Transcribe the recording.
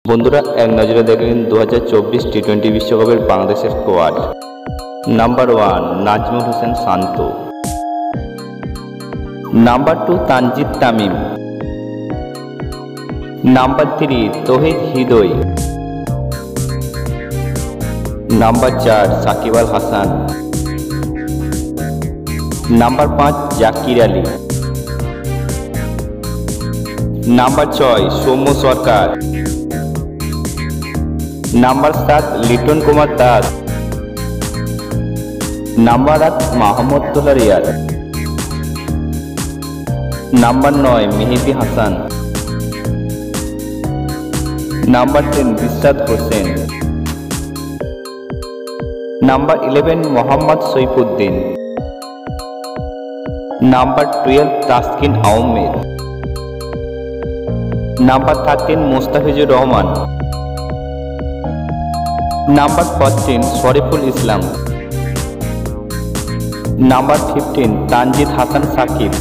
বন্ধুরা এক নজরে দেখে নিন 2024 টি-20 বিশ্বকাপের বাংলাদেশের squad. Number 1 Najmul Hossain Shanto, number 2 Tanzid Tamim, number 3 Towhid Hridoy, number 4 Shakib Al Hasan, number 5 Zakir Ali, number 6 Soumya Sarkar, number 7 Liton Kumar Das, number 8 Mohammad তোলা Riyad, number 9 Mehidy Hasan, number 10 Rishad Hossain, number 11 Mohammad Saifuddin, number 12 Taskin Ahmed, number 13 Mustafizur Rahman, number 14 Shoriful Islam, number 15 Tanzid Hasan Shakib,